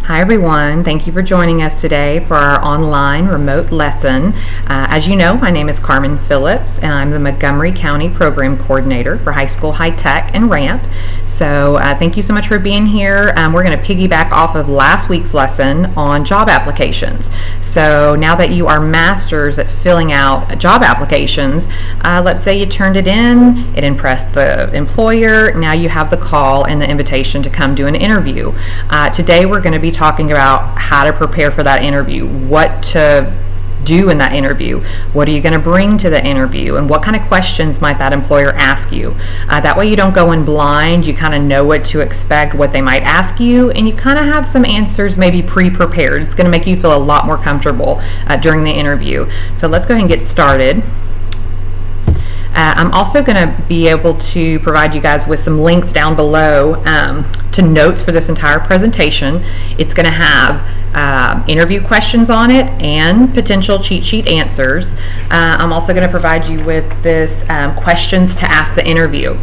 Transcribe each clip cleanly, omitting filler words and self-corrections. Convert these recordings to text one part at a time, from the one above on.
Hi everyone, thank you for joining us today for our online remote lesson. As you know, my name is Carmen Phillips and I'm the Montgomery County Program Coordinator for High School High Tech and RAMP. So thank you so much for being here. We're going to piggyback off of last week's lesson on job applications. So now that you are masters at filling out job applications, let's say you turned it in, it impressed the employer, now you have the call and the invitation to come do an interview. Today we're going to be talking about how to prepare for that interview, what to do in that interview, what are you going to bring to the interview, and what kind of questions might that employer ask you. That way you don't go in blind, you kind of know what to expect, what they might ask you, and you kind of have some answers maybe pre-prepared. It's going to make you feel a lot more comfortable during the interview. So let's go ahead and get started. I'm also going to be able to provide you guys with some links down below to notes for this entire presentation. It's going to have interview questions on it and potential cheat sheet answers. I'm also going to provide you with this questions to ask the interviewer.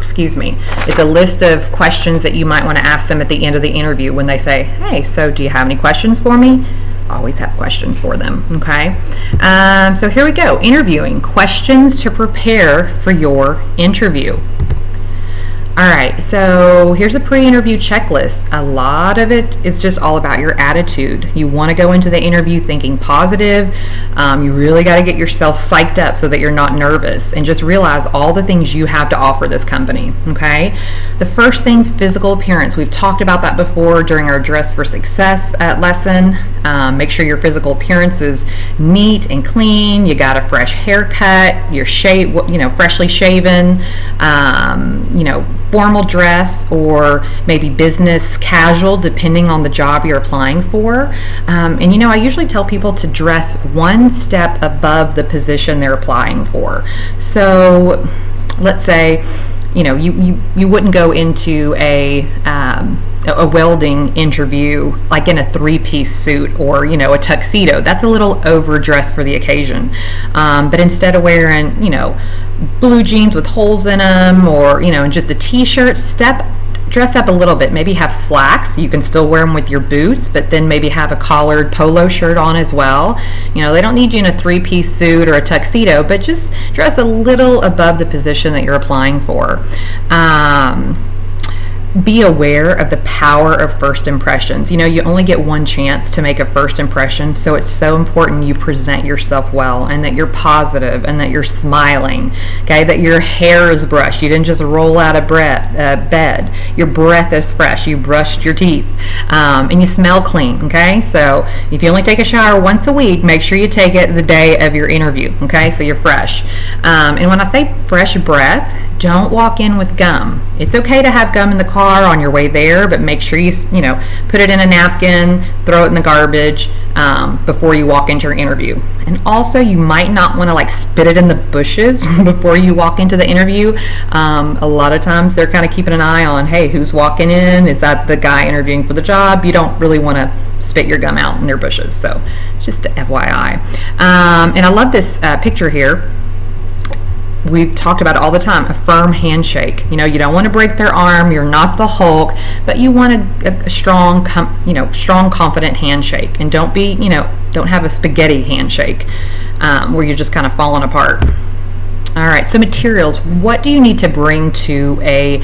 It's a list of questions that you might want to ask them at the end of the interview when they say, hey, so do you have any questions for me? Always have questions for them, okay? So here we go, interviewing, questions to prepare for your interview. All right, so here's a pre-interview checklist. A lot of it is just all about your attitude. You want to go into the interview thinking positive. You really got to get yourself psyched up so that you're not nervous, and just realize all the things you have to offer this company, okay? The first thing, physical appearance. We've talked about that before during our Dress for Success lesson. Make sure your physical appearance is neat and clean. You got a fresh haircut, you're freshly shaven, formal dress or maybe business casual depending on the job you're applying for. And I usually tell people to dress one step above the position they're applying for. So let's say you wouldn't go into a welding interview like in a three-piece suit or a tuxedo. That's a little overdressed for the occasion. But instead of wearing blue jeans with holes in them or just a t-shirt, dress up a little bit. Maybe have slacks. You can still wear them with your boots, but then maybe have a collared polo shirt on as well. They don't need you in a three-piece suit or a tuxedo, but just dress a little above the position that you're applying for. Be aware of the power of first impressions. You only get one chance to make a first impression, so it's so important you present yourself well and that you're positive and that you're smiling, okay? That your hair is brushed. You didn't just roll out of bed. Your breath is fresh. You brushed your teeth, and you smell clean, okay? So if you only take a shower once a week, make sure you take it the day of your interview, okay? So you're fresh. And when I say fresh breath, don't walk in with gum. It's okay to have gum in the car on your way there, but make sure you put it in a napkin, throw it in the garbage before you walk into your interview. And also, you might not want to spit it in the bushes before you walk into the interview. A lot of times they're kind of keeping an eye on, hey, who's walking in? Is that the guy interviewing for the job? You don't really want to spit your gum out in their bushes. So just FYI. And I love this picture here. We've talked about it all the time, a firm handshake. You don't want to break their arm, you're not the Hulk, but you want a strong, strong, confident handshake. And don't have a spaghetti handshake where you're just kind of falling apart. All right, so materials. What do you need to bring to a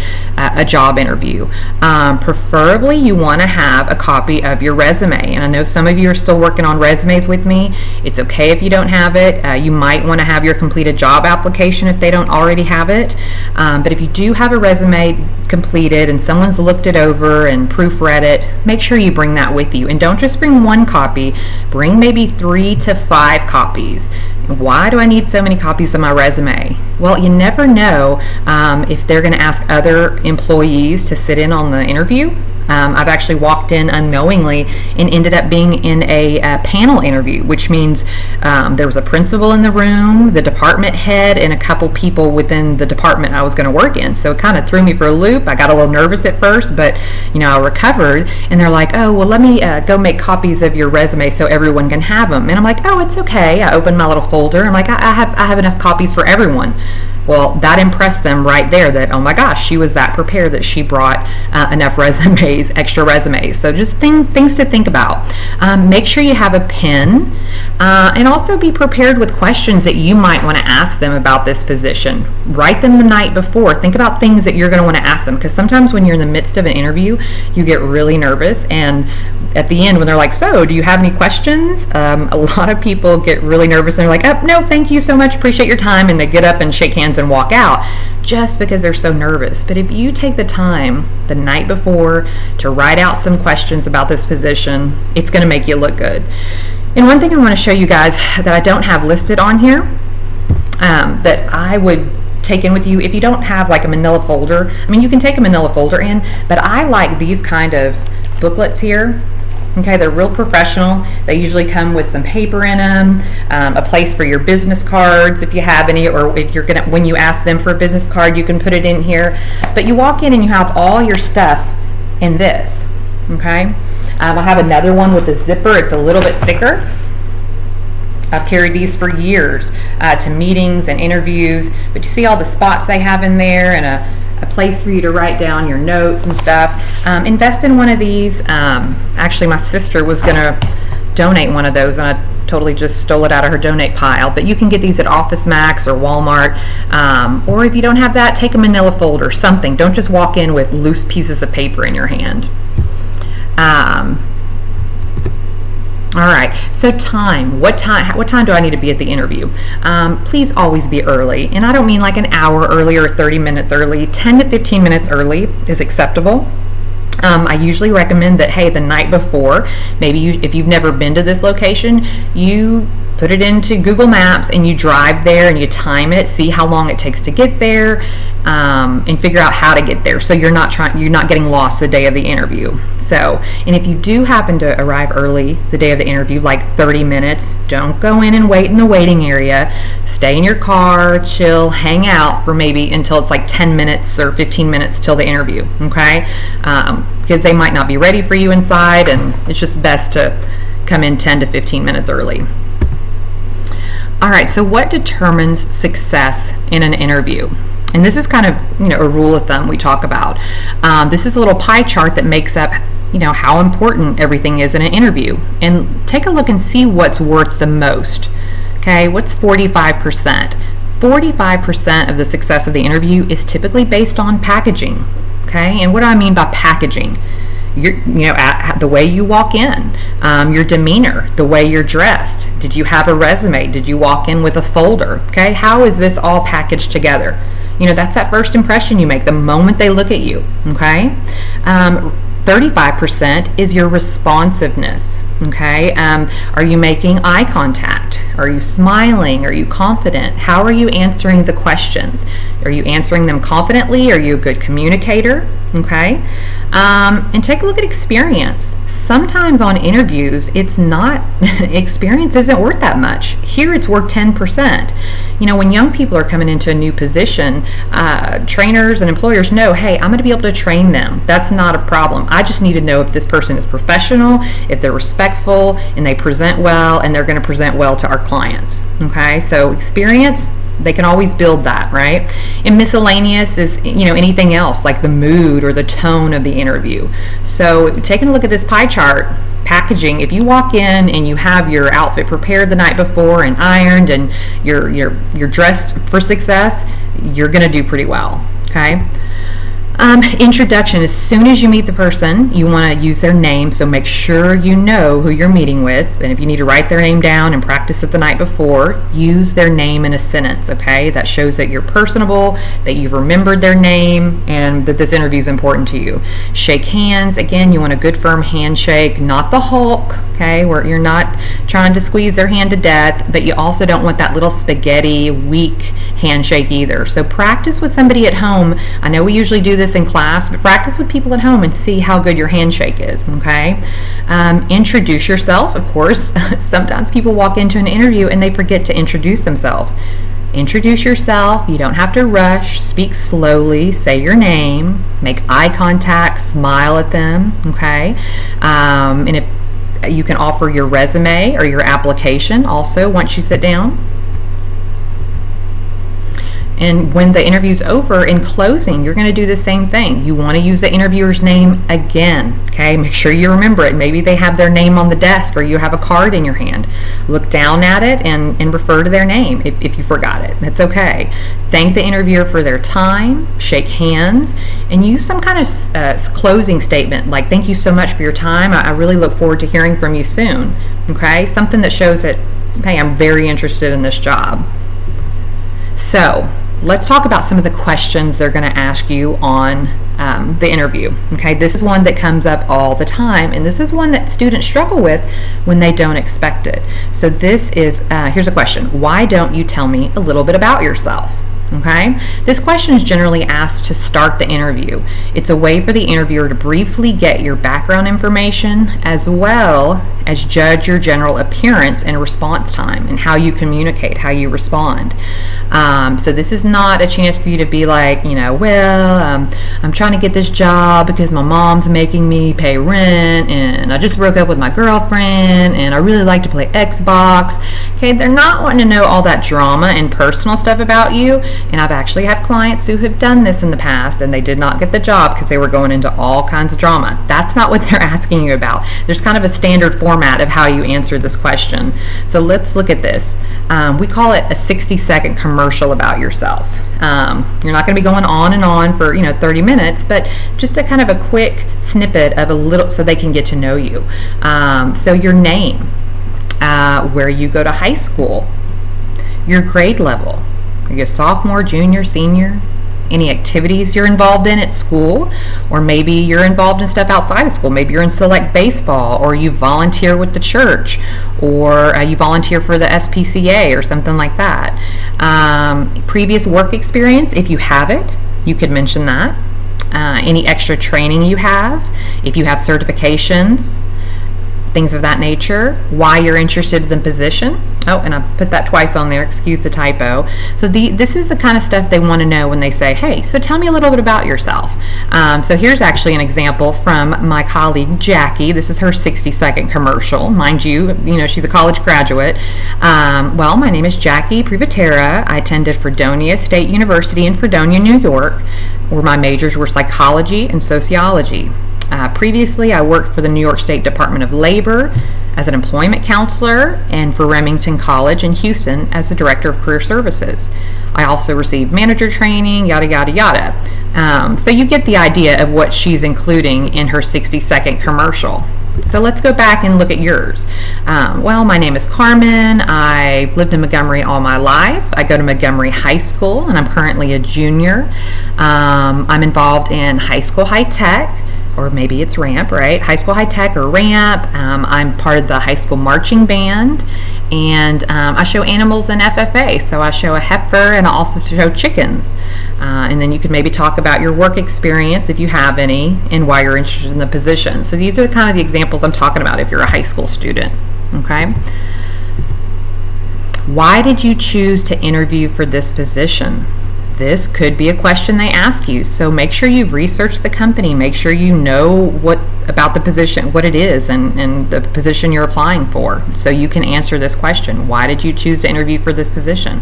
job interview? Preferably, you want to have a copy of your resume. And I know some of you are still working on resumes with me. It's okay if you don't have it. You might want to have your completed job application if they don't already have it. But if you do have a resume completed and someone's looked it over and proofread it, make sure you bring that with you. And don't just bring one copy. Bring maybe 3 to 5 copies. Why do I need so many copies of my resume? Well, you never know if they're going to ask other employees to sit in on the interview. I've actually walked in unknowingly and ended up being in a panel interview, which means there was a principal in the room, the department head, and a couple people within the department I was going to work in. So it kind of threw me for a loop. I got a little nervous at first, but I recovered. And they're like, oh, well, let me go make copies of your resume so everyone can have them. And I'm like, oh, it's okay. I opened my little folder. I'm like, I have enough copies for everyone. Well, that impressed them right there that, oh my gosh, she was that prepared, that she brought enough resumes, extra resumes. So just things to think about. Make sure you have a pen, and also be prepared with questions that you might want to ask them about this position. Write them the night before. Think about things that you're going to want to ask them, because sometimes when you're in the midst of an interview, you get really nervous, and at the end when they're like, so do you have any questions? A lot of people get really nervous and they're like, oh, no, thank you so much, appreciate your time, and they get up and shake hands and walk out just because they're so nervous. But if you take the time the night before to write out some questions about this position, it's going to make you look good. And one thing I want to show you guys that I don't have listed on here, that I would take in with you, if you don't have like a manila folder, I mean, you can take a manila folder in, but I like these kind of booklets here. Okay, they're real professional. They usually come with some paper in them, a place for your business cards if you have any, or if you're gonna, when you ask them for a business card, you can put it in here. But you walk in and you have all your stuff in this. Okay, I have another one with a zipper. It's a little bit thicker. I've carried these for years to meetings and interviews, but you see all the spots they have in there, and a place for you to write down your notes and stuff. Invest in one of these. Actually, my sister was going to donate one of those, and I totally just stole it out of her donate pile. But you can get these at Office Max or Walmart. Or if you don't have that, take a manila folder, something. Don't just walk in with loose pieces of paper in your hand. All right, so time. What time do I need to be at the interview? Please always be early, and I don't mean like an hour early or 30 minutes early. 10 to 15 minutes early is acceptable. I usually recommend that, hey, the night before, maybe if you've never been to this location, you put it into Google Maps and you drive there and you time it, see how long it takes to get there, and figure out how to get there, so you're not getting lost the day of the interview. So, and if you do happen to arrive early the day of the interview, like 30 minutes, don't go in and wait in the waiting area. Stay in your car, chill, hang out for maybe until it's like 10 minutes or 15 minutes till the interview, okay? Because they might not be ready for you inside, and it's just best to come in 10 to 15 minutes early. All right, so what determines success in an interview? And this is kind of, a rule of thumb we talk about. This is a little pie chart that makes up, how important everything is in an interview. And take a look and see what's worth the most. Okay, what's 45%? 45% of the success of the interview is typically based on packaging. Okay, and what do I mean by packaging? The way you walk in, your demeanor, the way you're dressed. Did you have a resume? Did you walk in with a folder? Okay, how is this all packaged together? That's that first impression you make the moment they look at you. Okay, 35% is your responsiveness. Okay, are you making eye contact? Are you smiling? Are you confident? How are you answering the questions? Are you answering them confidently? Are you a good communicator? Okay, and take a look at experience. Sometimes on interviews, it's not, experience isn't worth that much. Here it's worth 10%. When young people are coming into a new position, trainers and employers know, hey, I'm going to be able to train them. That's not a problem. I just need to know if this person is professional, if they're respectful, and they present well, and they're going to present well to our clients. Okay, so experience, they can always build that, right? And miscellaneous is, anything else, like the mood or the tone of the interview. So taking a look at this pie chart, packaging, if you walk in and you have your outfit prepared the night before and ironed, and you're dressed for success, you're going to do pretty well. Okay. Introduction. As soon as you meet the person, you want to use their name, so make sure you know who you're meeting with, and if you need to write their name down and practice it the night before, use their name in a sentence. Okay, that shows that you're personable, that you've remembered their name, and that this interview is important to you. Shake hands. Again, you want a good firm handshake, not the Hulk, okay, where you're not trying to squeeze their hand to death, but you also don't want that little spaghetti weak handshake either. So practice with somebody at home. I know we usually do this in class, but practice with people at home and see how good your handshake is. Okay, introduce yourself. Of course, sometimes people walk into an interview and they forget to introduce themselves. Introduce yourself. You don't have to rush. Speak slowly. Say your name. Make eye contact. Smile at them. Okay, and if you can offer your resume or your application also once you sit down. And when the interview's over, in closing, you're going to do the same thing. You want to use the interviewer's name again, okay? Make sure you remember it. Maybe they have their name on the desk or you have a card in your hand. Look down at it and refer to their name if you forgot it. That's okay. Thank the interviewer for their time, shake hands, and use some kind of closing statement like, thank you so much for your time. I really look forward to hearing from you soon, okay? Something that shows that, hey, I'm very interested in this job. So let's talk about some of the questions they're going to ask you on the interview. Okay, this is one that comes up all the time, and this is one that students struggle with when they don't expect it. So this is, here's a question. Why don't you tell me a little bit about yourself? Okay, this question is generally asked to start the interview. It's a way for the interviewer to briefly get your background information as well as judge your general appearance and response time and how you communicate, how you respond. So this is not a chance for you to be like, I'm trying to get this job because my mom's making me pay rent and I just broke up with my girlfriend and I really like to play Xbox. Okay, they're not wanting to know all that drama and personal stuff about you. And I've actually had clients who have done this in the past and they did not get the job because they were going into all kinds of drama. That's not what they're asking you about. There's kind of a standard format of how you answer this question. So let's look at this. We call it a 60-second commercial about yourself. You're not going to be going on and on for 30 minutes, but just a kind of a quick snippet of a little so they can get to know you. So your name, where you go to high school, your grade level. Are you a sophomore, junior, senior? Any activities you're involved in at school, or maybe you're involved in stuff outside of school. Maybe you're in select baseball, or you volunteer with the church, or you volunteer for the SPCA or something like that. Previous work experience, if you have it, you could mention that. Any extra training you have, if you have certifications, things of that nature, why you're interested in the position. Oh, and I put that twice on there, excuse the typo. So this is the kind of stuff they want to know when they say, hey, so tell me a little bit about yourself. So here's actually an example from my colleague, Jackie. This is her 60-second commercial. Mind you, she's a college graduate. Well, my name is Jackie Privatera. I attended Fredonia State University in Fredonia, New York, where my majors were psychology and sociology. Previously, I worked for the New York State Department of Labor as an employment counselor and for Remington College in Houston as the Director of Career Services. I also received manager training, yada, yada, yada. So you get the idea of what she's including in her 60-second commercial. So let's go back and look at yours. Well, my name is Carmen. I've lived in Montgomery all my life. I go to Montgomery High School, and I'm currently a junior. I'm involved in high school high tech, or maybe it's ramp, right? High school high tech or ramp. I'm part of the high school marching band, and I show animals in FFA. So I show a heifer, and I also show chickens. And then you could maybe talk about your work experience if you have any, and why you're interested in the position. So these are kind of the examples I'm talking about if you're a high school student. Okay. Why did you choose to interview for this position? This could be a question they ask you, so make sure you've researched the company. Make sure you know what about the position, what it is, and the position you're applying for, so you can answer this question. Why did you choose to interview for this position?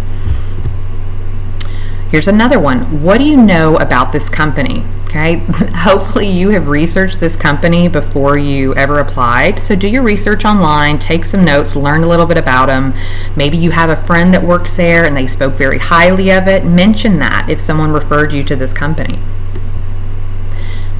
Here's another one. What do you know about this company? Okay, hopefully you have researched this company before you ever applied. So do your research online, take some notes, learn a little bit about them. Maybe you have a friend that works there and they spoke very highly of it. Mention that if someone referred you to this company.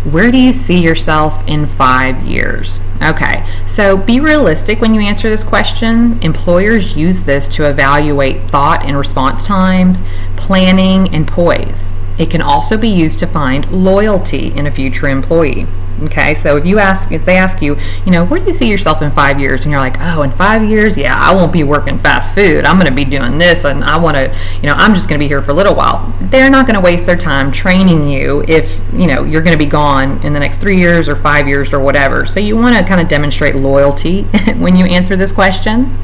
Where do you see yourself in 5 years? Okay, so be realistic when you answer this question. Employers use this to evaluate thought and response times, planning, and poise. It can also be used to find loyalty in a future employee. Okay, so if they ask you, where do you see yourself in 5 years? And you're like, oh, in 5 years, yeah, I won't be working fast food. I'm going to be doing this, and I want to, I'm just going to be here for a little while. They're not going to waste their time training you if, you're going to be gone in the next 3 years or 5 years or whatever. So you want to kind of demonstrate loyalty when you answer this question.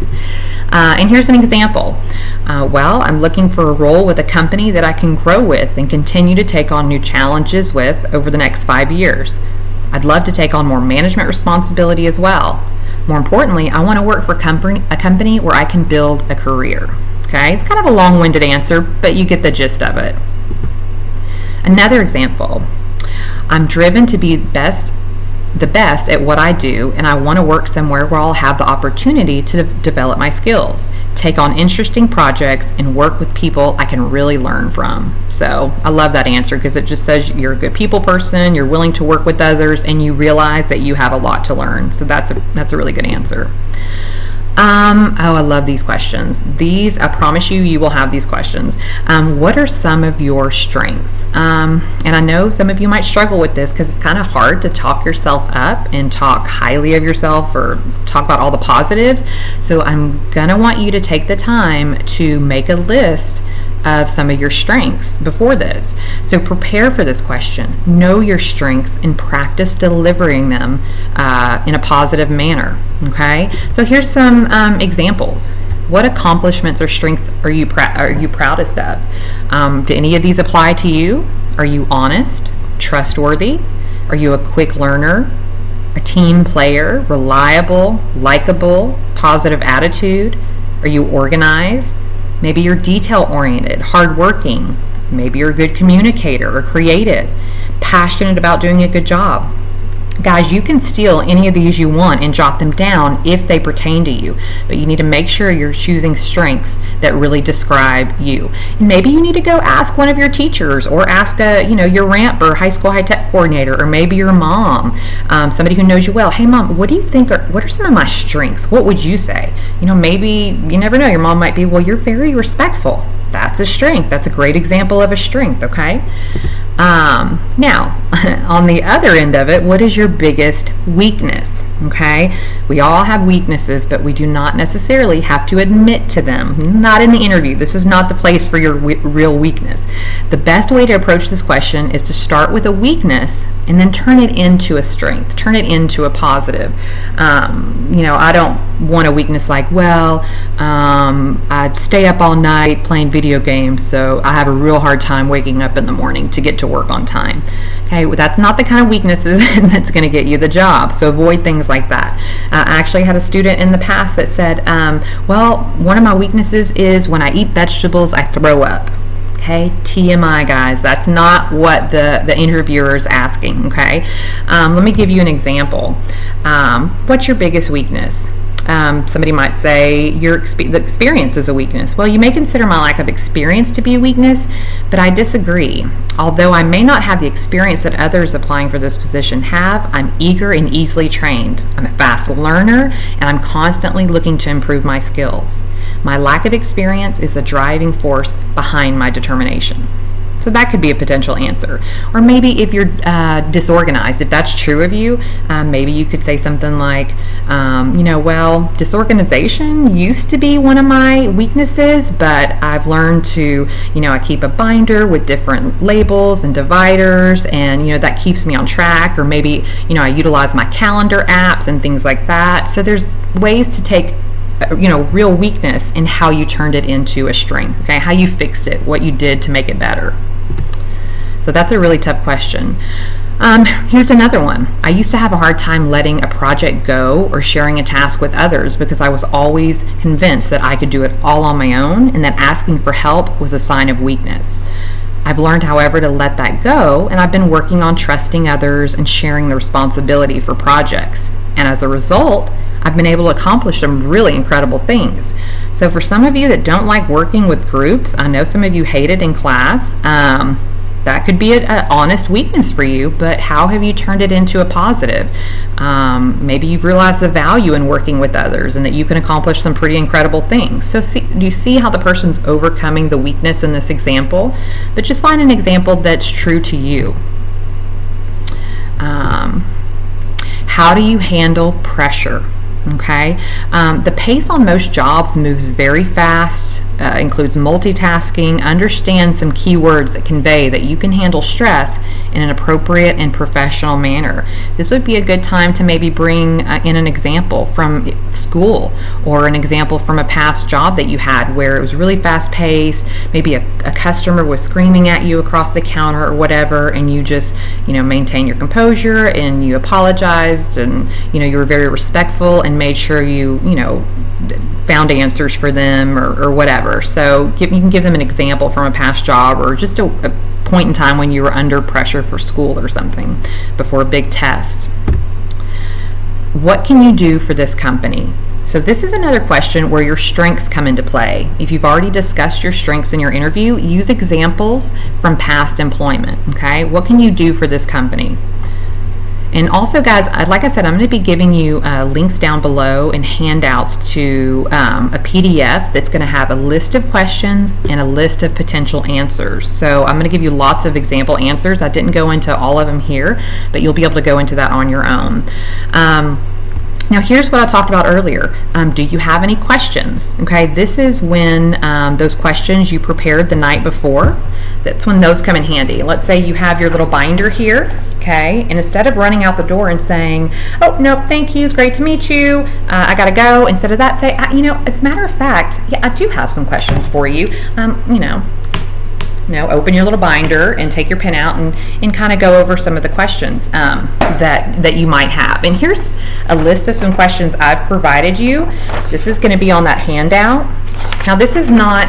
And here's an example. Well, I'm looking for a role with a company that I can grow with and continue to take on new challenges with over the next 5 years. I'd love to take on more management responsibility as well. More importantly, I want to work for a company where I can build a career. Okay, Okay, it's kind of a long-winded answer, but you get the gist of it. Another example, I'm driven to be the best at what I do, and I want to work somewhere where I'll have the opportunity to develop my skills, take on interesting projects, and work with people I can really learn from. So I love that answer because it just says you're a good people person, you're willing to work with others, and you realize that you have a lot to learn. So that's a really good answer. I love these questions. I promise you will have these questions. What are some of your strengths? And I know some of you might struggle with this because it's kind of hard to talk yourself up and talk highly of yourself or talk about all the positives. So I'm gonna want you to take the time to make a list of some of your strengths before this. So prepare for this question. Know your strengths and practice delivering them in a positive manner. Okay? So here's some examples. What accomplishments or strengths are you proudest of? Do any of these apply to you? Are you honest, trustworthy? Are you a quick learner, a team player, reliable, likable, positive attitude? Are you organized? Maybe you're detail-oriented, hardworking. Maybe you're a good communicator or creative, passionate about doing a good job. Guys, you can steal any of these you want and jot them down if they pertain to you, but you need to make sure you're choosing strengths that really describe you. And maybe you need to go ask one of your teachers or ask your RAMP or high school high-tech coordinator, or maybe your mom, somebody who knows you well. Hey mom, what do you think what are some of my strengths? What would you say? Maybe, you never know, your mom might be, well, you're very respectful. That's a strength. That's a great example of a strength, okay? Now, on the other end of it, what is your biggest weakness? Okay, we all have weaknesses, but we do not necessarily have to admit to them. Not in the interview. This is not the place for your real weakness. The best way to approach this question is to start with a weakness and then turn it into a strength, turn it into a positive. I don't want a weakness like, I stay up all night playing video games, so I have a real hard time waking up in the morning to get to work on time. Okay, well, that's not the kind of weaknesses that's going to get you the job, so avoid things like that. I actually had a student in the past that said, one of my weaknesses is when I eat vegetables, I throw up. Okay, TMI, guys. That's not what the interviewer is asking, okay? Let me give you an example. What's your biggest weakness? Somebody might say the experience is a weakness. Well, you may consider my lack of experience to be a weakness, but I disagree. Although I may not have the experience that others applying for this position have, I'm eager and easily trained. I'm a fast learner, and I'm constantly looking to improve my skills. My lack of experience is the driving force behind my determination. So that could be a potential answer. Or maybe if you're disorganized, if that's true of you, maybe you could say something like, disorganization used to be one of my weaknesses, but I've learned to, I keep a binder with different labels and dividers, and, that keeps me on track. Or maybe, I utilize my calendar apps and things like that. So there's ways to take real weakness in how you turned it into a strength, okay? How you fixed it, what you did to make it better. So that's a really tough question. Here's another one. I used to have a hard time letting a project go or sharing a task with others because I was always convinced that I could do it all on my own and that asking for help was a sign of weakness. I've learned, however, to let that go, and I've been working on trusting others and sharing the responsibility for projects. And as a result, I've been able to accomplish some really incredible things. So for some of you that don't like working with groups, I know some of you hate it in class, that could be an honest weakness for you, but how have you turned it into a positive? Maybe you've realized the value in working with others and that you can accomplish some pretty incredible things. So do you see how the person's overcoming the weakness in this example? But just find an example that's true to you. How do you handle pressure? Okay, the pace on most jobs moves very fast, includes multitasking. Understand some keywords that convey that you can handle stress in an appropriate and professional manner. This would be a good time to maybe bring in an example from school or an example from a past job that you had where it was really fast paced. Maybe a customer was screaming at you across the counter or whatever, and you just maintain your composure and you apologized and you were very respectful and made sure you found answers for them or whatever. whatever. So you can give them an example from a past job, or just a point in time when you were under pressure for school or something before a big test. What can you do for this company? So this is another question where your strengths come into play. If you've already discussed your strengths in your interview, use examples from past employment, okay? What can you do for this company? And also, guys, like I said, I'm going to be giving you links down below and handouts to a PDF that's going to have a list of questions and a list of potential answers. So I'm going to give you lots of example answers. I didn't go into all of them here, but you'll be able to go into that on your own. Now here's what I talked about earlier. Do you have any questions? Okay, this is when those questions you prepared the night before, that's when those come in handy. Let's say you have your little binder here, okay, and instead of running out the door and saying, oh, nope, thank you, it's great to meet you, I gotta go, instead of that, say, as a matter of fact, yeah, I do have some questions for you, open your little binder and take your pen out and kind of go over some of the questions that you might have. And here's a list of some questions I've provided you. This is going to be on that handout. Now, this is not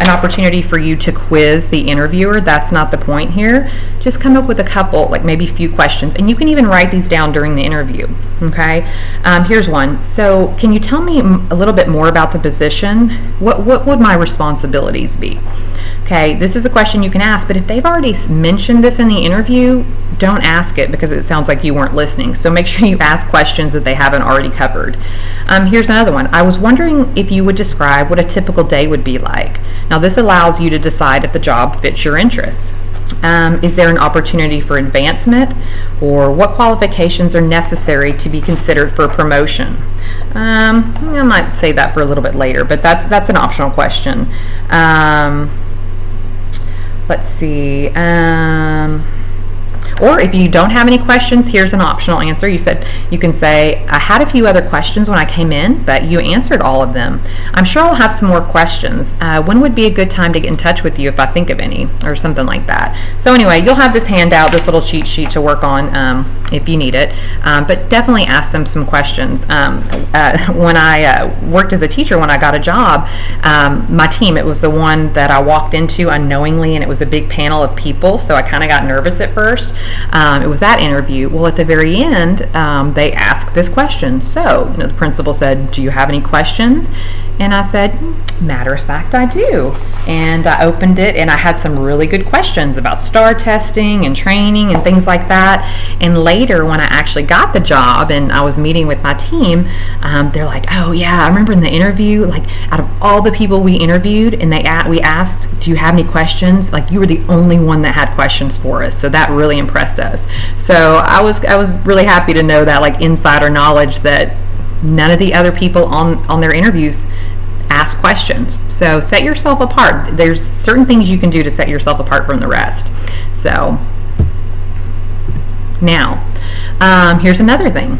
an opportunity for you to quiz the interviewer. That's not the point here. Just come up with a couple, like maybe a few questions, and you can even write these down during the interview, okay? Here's one. So can you tell me a little bit more about the position? What would my responsibilities be? Okay, this is a question you can ask, but if they've already mentioned this in the interview, don't ask it because it sounds like you weren't listening. So make sure you ask questions that they haven't already covered. Here's another one. I was wondering if you would describe what a typical day would be like. Now, this allows you to decide if the job fits your interests. Is there an opportunity for advancement, or what qualifications are necessary to be considered for promotion? I might say that for a little bit later, but that's an optional question. Let's see. Or if you don't have any questions, here's an optional answer. You can say, I had a few other questions when I came in, but you answered all of them. I'm sure I'll have some more questions. When would be a good time to get in touch with you if I think of any, or something like that. So anyway, you'll have this handout, this little cheat sheet to work on if you need it, but definitely ask them some questions. When I worked as a teacher, when I got a job, my team, it was the one that I walked into unknowingly, and it was a big panel of people, so I kind of got nervous at first. It was that interview. Well, at the very end, they asked this question. So, the principal said, do you have any questions? And I said, matter of fact, I do. And I opened it, and I had some really good questions about STAR testing and training and things like that. And later, when I actually got the job and I was meeting with my team, they're like, oh yeah, I remember in the interview, like out of all the people we interviewed, and we asked, do you have any questions? Like, you were the only one that had questions for us. So that really impressed us. So I was really happy to know that, like, insider knowledge that none of the other people on their interviews ask questions. So set yourself apart. There's certain things you can do to set yourself apart from the rest. So now, here's another thing.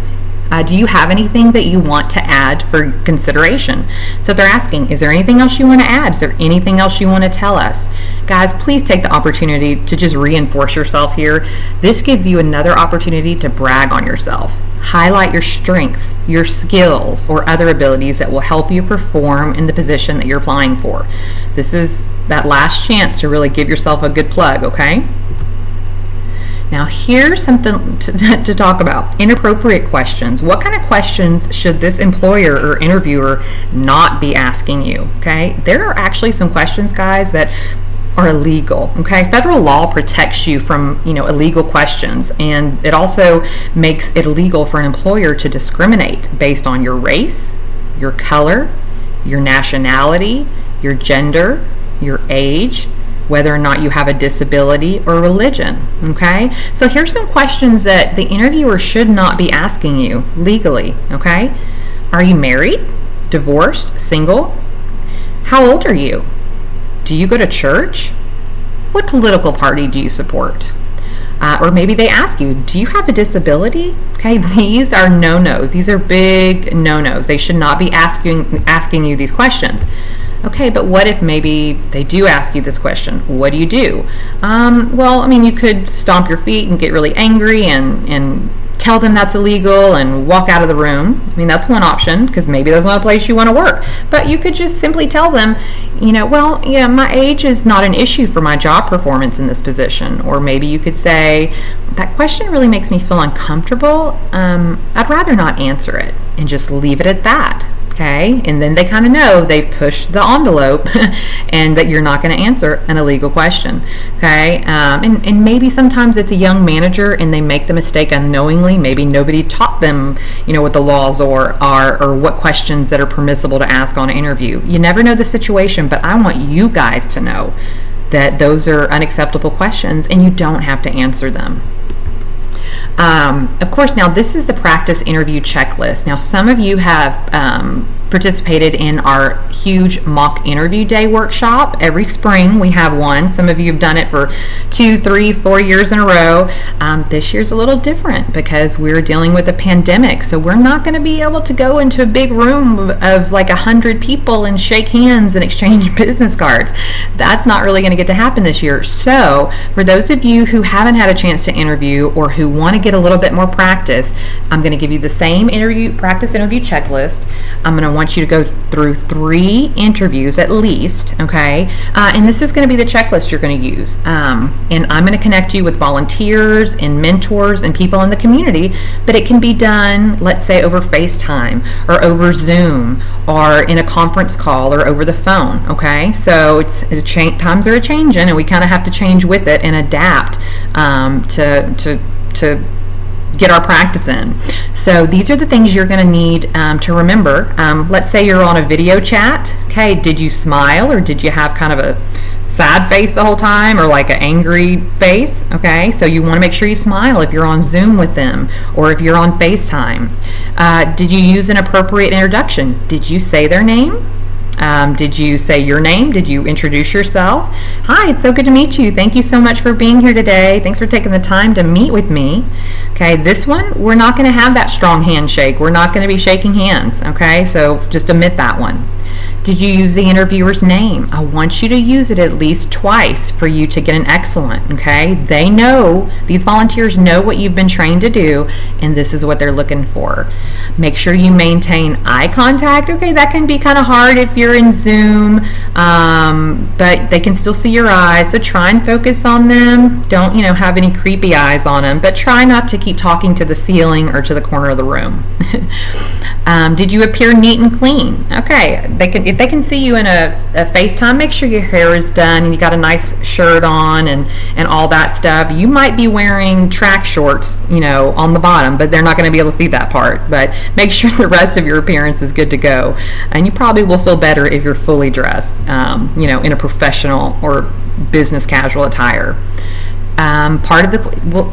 Do you have anything that you want to add for consideration? So they're asking, is there anything else you want to add? Is there anything else you want to tell us? Guys, please take the opportunity to just reinforce yourself here. This gives you another opportunity to brag on yourself. Highlight your strengths, your skills, or other abilities that will help you perform in the position that you're applying for. This is that last chance to really give yourself a good plug, okay? Now, here's something to talk about. Inappropriate questions. What kind of questions should this employer or interviewer not be asking you? Okay, there are actually some questions, guys, that are illegal. Okay, federal law protects you from illegal questions, and it also makes it illegal for an employer to discriminate based on your race, your color, your nationality, your gender, your age, whether or not you have a disability, or religion. Okay, so here's some questions that the interviewer should not be asking you legally. Okay, are you married, divorced, single? How old are you? Do you go to church? What political party do you support? Or maybe they ask you, do you have a disability? Okay, these are no-nos. These are big no-nos. They should not be asking you these questions. Okay, but what if maybe they do ask you this question? What do you do? Well, I mean, you could stomp your feet and get really angry and tell them that's illegal and walk out of the room. I mean, that's one option, because maybe that's not a place you want to work. But you could just simply tell them, well, yeah, my age is not an issue for my job performance in this position. Or maybe you could say, that question really makes me feel uncomfortable. I'd rather not answer it, and just leave it at that. Okay, and then they kind of know they've pushed the envelope and that you're not going to answer an illegal question. Okay, and maybe sometimes it's a young manager and they make the mistake unknowingly. Maybe nobody taught them, what the laws are or what questions that are permissible to ask on an interview. You never know the situation, but I want you guys to know that those are unacceptable questions and you don't have to answer them. Of course, now this is the practice interview checklist. Now, some of you have participated in our huge mock interview day workshop. Every spring we have one. Some of you have done it for 2, 3, 4 years in a row. This year's a little different because we're dealing with a pandemic, so we're not going to be able to go into a big room of like 100 people and shake hands and exchange business cards. That's not really going to get to happen this year. So for those of you who haven't had a chance to interview or who want to get a little bit more practice, I'm going to give you the same practice interview checklist. I'm going to want you to go through 3 interviews at least, okay? And this is going to be the checklist you're going to use. And I'm going to connect you with volunteers and mentors and people in the community, but it can be done, let's say, over FaceTime or over Zoom or in a conference call or over the phone, okay? So times are a-changing, and we kind of have to change with it and adapt to get our practice in. So these are the things you're going to need to remember. Let's say you're on a video chat. Okay, did you smile or did you have kind of a sad face the whole time or like an angry face? Okay, so you want to make sure you smile if you're on Zoom with them or if you're on FaceTime. Did you use an appropriate introduction? Did you say their name? Did you say your name? Did you introduce yourself? Hi, it's so good to meet you. Thank you so much for being here today. Thanks for taking the time to meet with me. Okay, this one, we're not going to have that strong handshake. We're not going to be shaking hands. Okay, so just omit that one. Did you use the interviewer's name? I want you to use it at least twice for you to get an excellent, okay? They know, these volunteers know what you've been trained to do, and this is what they're looking for. Make sure you maintain eye contact. Okay, that can be kind of hard if you're in Zoom, but they can still see your eyes, so try and focus on them. Don't, have any creepy eyes on them, but try not to keep talking to the ceiling or to the corner of the room. Did you appear neat and clean? Okay, if they can see you in a FaceTime, make sure your hair is done and you got a nice shirt on and all that stuff. You might be wearing track shorts, on the bottom, but they're not going to be able to see that part. But make sure the rest of your appearance is good to go. And you probably will feel better if you're fully dressed, in a professional or business casual attire. Part of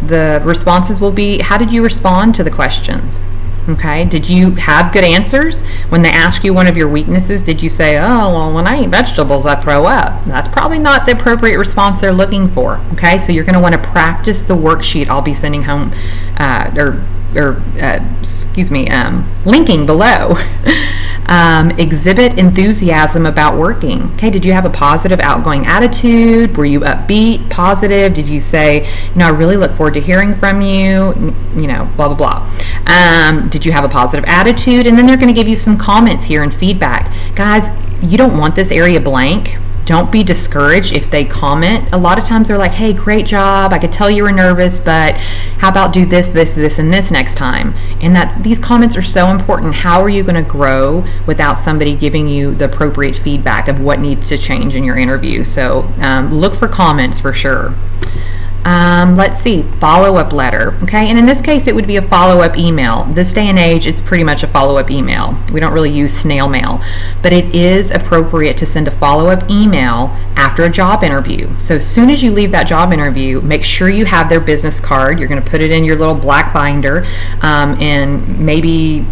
the responses will be, how did you respond to the questions? Okay, did you have good answers? When they ask you one of your weaknesses, did you say, oh, well, when I eat vegetables, I throw up? That's probably not the appropriate response they're looking for. Okay, so you're going to want to practice the worksheet I'll be sending home, linking below. Exhibit enthusiasm about working. Okay, did you have a positive, outgoing attitude? Were you upbeat, positive? Did you say, I really look forward to hearing from you, blah, blah, blah. Did you have a positive attitude? And then they're going to give you some comments here and feedback. Guys, you don't want this area blank. Don't be discouraged if they comment. A lot of times they're like, hey, great job. I could tell you were nervous, but how about do this, this, this, and this next time? And these comments are so important. How are you going to grow without somebody giving you the appropriate feedback of what needs to change in your interview? So look for comments for sure. Let's see, follow-up letter. Okay, and in this case it would be a follow-up email. This day and age it's pretty much a follow-up email. We don't really use snail mail, but it is appropriate to send a follow-up email after a job interview. So as soon as you leave that job interview, make sure you have their business card. You're going to put it in your little black binder, and maybe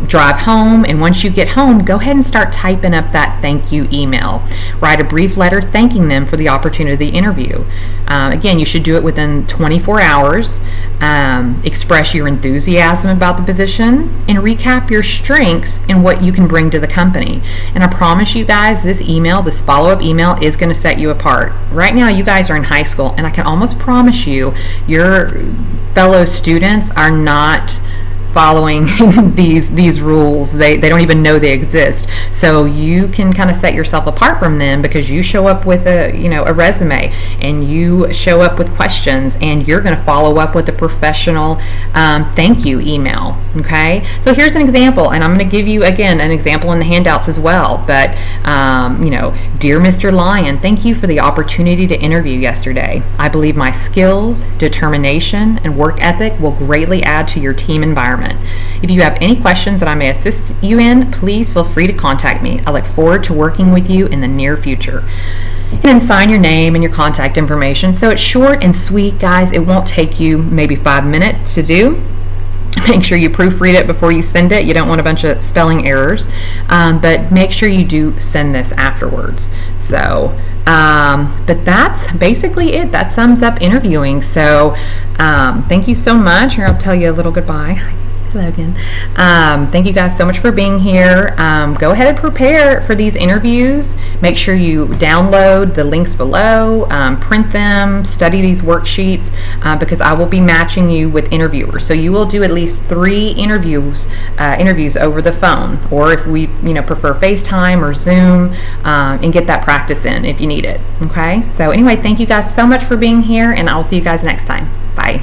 drive home, and once you get home, go ahead and start typing up that thank you email. Write a brief letter thanking them for the opportunity of the interview. Again, you should do it within 24 hours. Express your enthusiasm about the position and recap your strengths and what you can bring to the company. And I promise you guys, this follow-up email is going to set you apart. Right now, you guys are in high school, and I can almost promise you your fellow students are not following these rules. They don't even know they exist. So you can kind of set yourself apart from them because you show up with a resume, and you show up with questions, and you're going to follow up with a professional thank you email. Okay, so here's an example, and I'm going to give you again an example in the handouts as well. But dear Mr. Lyon, thank you for the opportunity to interview yesterday. I believe my skills, determination, and work ethic will greatly add to your team environment. If you have any questions that I may assist you in, please feel free to contact me. I look forward to working with you in the near future. And then sign your name and your contact information. So it's short and sweet, guys. It won't take you maybe 5 minutes to do. Make sure you proofread it before you send it. You don't want a bunch of spelling errors, but make sure you do send this afterwards. So, but that's basically it. That sums up interviewing. So, thank you so much. Here, I'll tell you a little goodbye. Hello again. Thank you guys so much for being here. Go ahead and prepare for these interviews. Make sure you download the links below, print them, study these worksheets, because I will be matching you with interviewers. So you will do at least 3 interviews over the phone, or if we prefer FaceTime or Zoom, and get that practice in if you need it. Okay. So anyway, thank you guys so much for being here, and I'll see you guys next time. Bye.